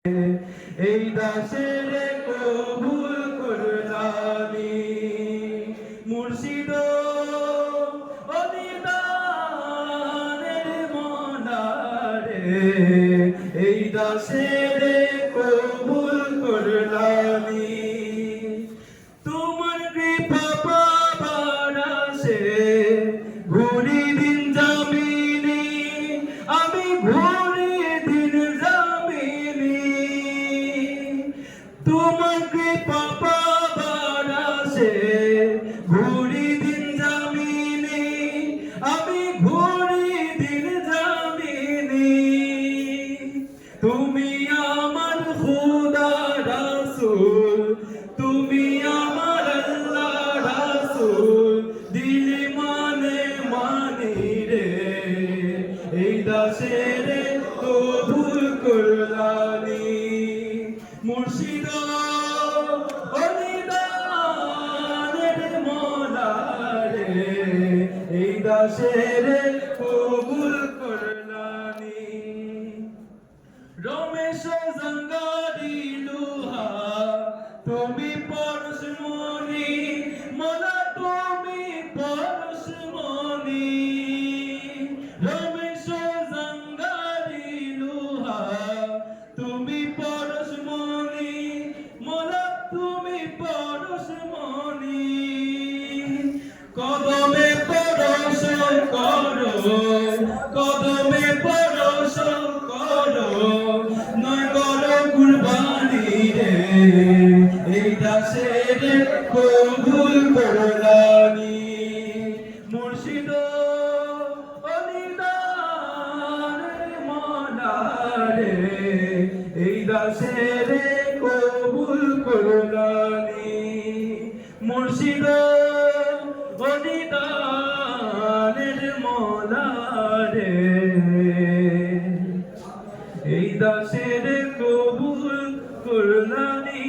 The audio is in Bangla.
এই দাসের কবুল করলামি মুর্শিদ অনিদানের মনারে এই দাসের কবুল করলামি তোমার কৃপা পাবার আসে ঘুরি দিন জামিনি আমি ঘুরি দিন জামিনি তোমার কৃপা পাবার আসে ঘুরি দিন জামিনি আমি ঘুরি দিন জামিনি তুমি আমার খুদা রাসূল তুমি আমার আল্লাহ রাসূল দিল মানে মানি রে এই দাসের কবুল করলানি মুর্শিদ অনিদানের মনারে এই দাসের কবুল করলানি রমেশ জঙ্গারি লুহা তুমি পরশমণি মোলা তুমি পরশমণি রমেশ জঙ্গারি লুহা তুমি পরশমণি মোলা তুমি পরশমণি কদমে পরশ করো কদমে পরশ করো নয় করো কুরবানি রে এই দাসের কবুল করলানি মুর্শিদ অনিদানের মনারে এই দাসের কবুল করলানি মুর্শিদ অনিদানের মনারে এই দাসের কবুল করলানি।